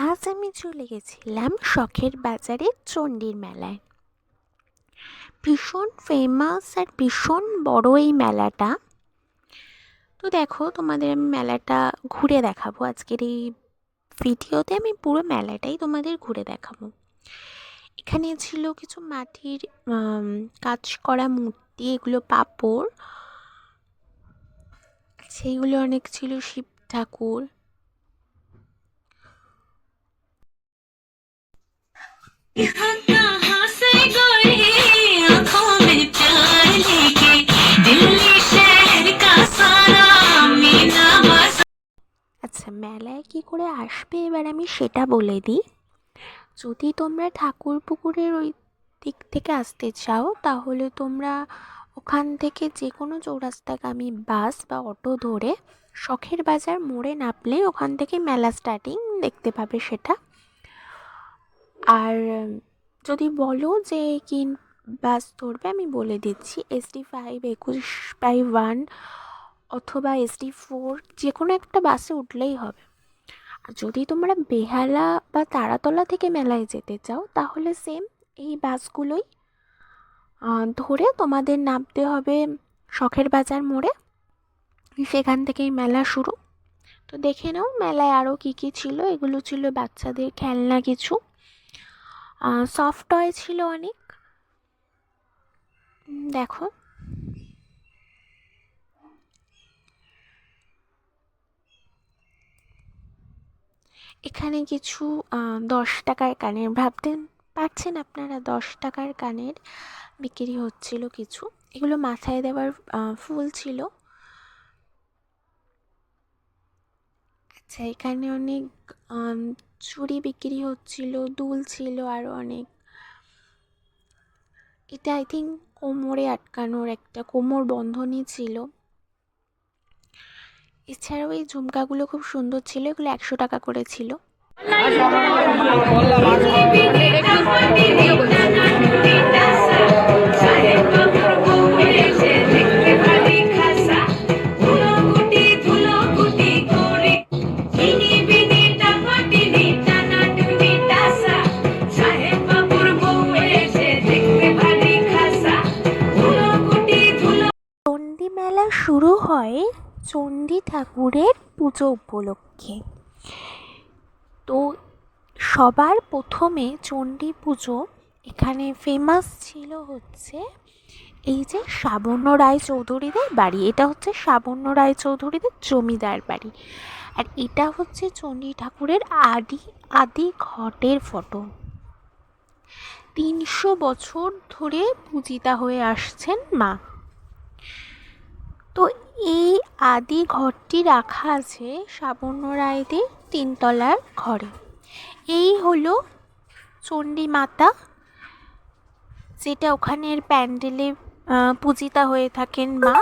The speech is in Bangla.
আজ আমি চলে গেছিলাম শখের বাজারে চণ্ডীর মেলায়। ভীষণ ফেমাস আর ভীষণ বড় এই মেলাটা। তো দেখো, তোমাদের আমি মেলাটা ঘুরে দেখাবো। আজকের এই ভিডিওতে আমি পুরো মেলাটাই তোমাদের ঘুরে দেখাবো। এখানে ছিল কিছু মাটির কাজ করা মূর্তি, এগুলো পাপড়, সেইগুলো অনেক ছিল শিব ঠাকুর। আচ্ছা, মেলায় কি করে আসবে এবার আমি সেটা বলে দিই। যদি তোমরা ঠাকুর পুকুরের ওই দিক থেকে আসতে চাও, তাহলে তোমরা ওখান থেকে যে কোনো চৌরাস্তাগামী বাস বা অটো ধরে শখের বাজার মোড়ে নামলে ওখান থেকে মেলা স্টার্টিং দেখতে পাবে সেটা। আর যদি বলো যে কি বাস ধরবে, আমি বলে দিচ্ছি SD5, 21/1 অথবা SD4, যে কোনো একটা বাসে উঠলেই হবে। আর যদি তোমরা বেহালা বা তারাতলা থেকে মেলায় যেতে চাও, তাহলে সেম এই বাসগুলোই ধরে তোমাদের নামতে হবে শখের বাজার মোড়ে। সেখান থেকেই মেলা শুরু। তো দেখে নাও মেলায় আরও কী কী ছিল। এগুলো ছিল বাচ্চাদের খেলনা, কিছু সফট টয় ছিল অনেক। দেখো, এখানে কিছু 10 টাকার কানের, ভাবতে পারছেন আপনারা, 10 টাকার কানের বিক্রি হচ্ছিল কিছু। এগুলো মাথায় দেওয়ার ফুল ছিল। আচ্ছা, এখানে অনেক চুড়ি বিক্রি হচ্ছিল, দুল ছিল আরও অনেক। এটা আই থিঙ্ক কোমরে আটকানোর একটা কোমর বন্ধনী ছিল। এছাড়াও এই ঝুমকাগুলো খুব সুন্দর ছিল, এগুলো 100 টাকা করে ছিল। চণ্ডী মেলা শুরু হয় চণ্ডী ঠাকুরের পুজো উপলক্ষে। তো সবার প্রথমে চণ্ডী পুজো এখানে ফেমাস ছিল হচ্ছে এই যে সাবর্ণ রায়চৌধুরীদের বাড়ি। এটা হচ্ছে সাবর্ণ রায়চৌধুরীদের জমিদার বাড়ি। আর এটা হচ্ছে চণ্ডী ঠাকুরের আদি ঘটের ফটো। 300 বছর ধরে পূজিতা হয়ে আসছেন মা। তো এই আদি ঘরটি রাখা আছে সাবর্ণ রায়দের 3তলার ঘরে। এই হলো চণ্ডী মাতা, যেটা ওখানের প্যান্ডেলে পূজিতা হয়ে থাকেন মা।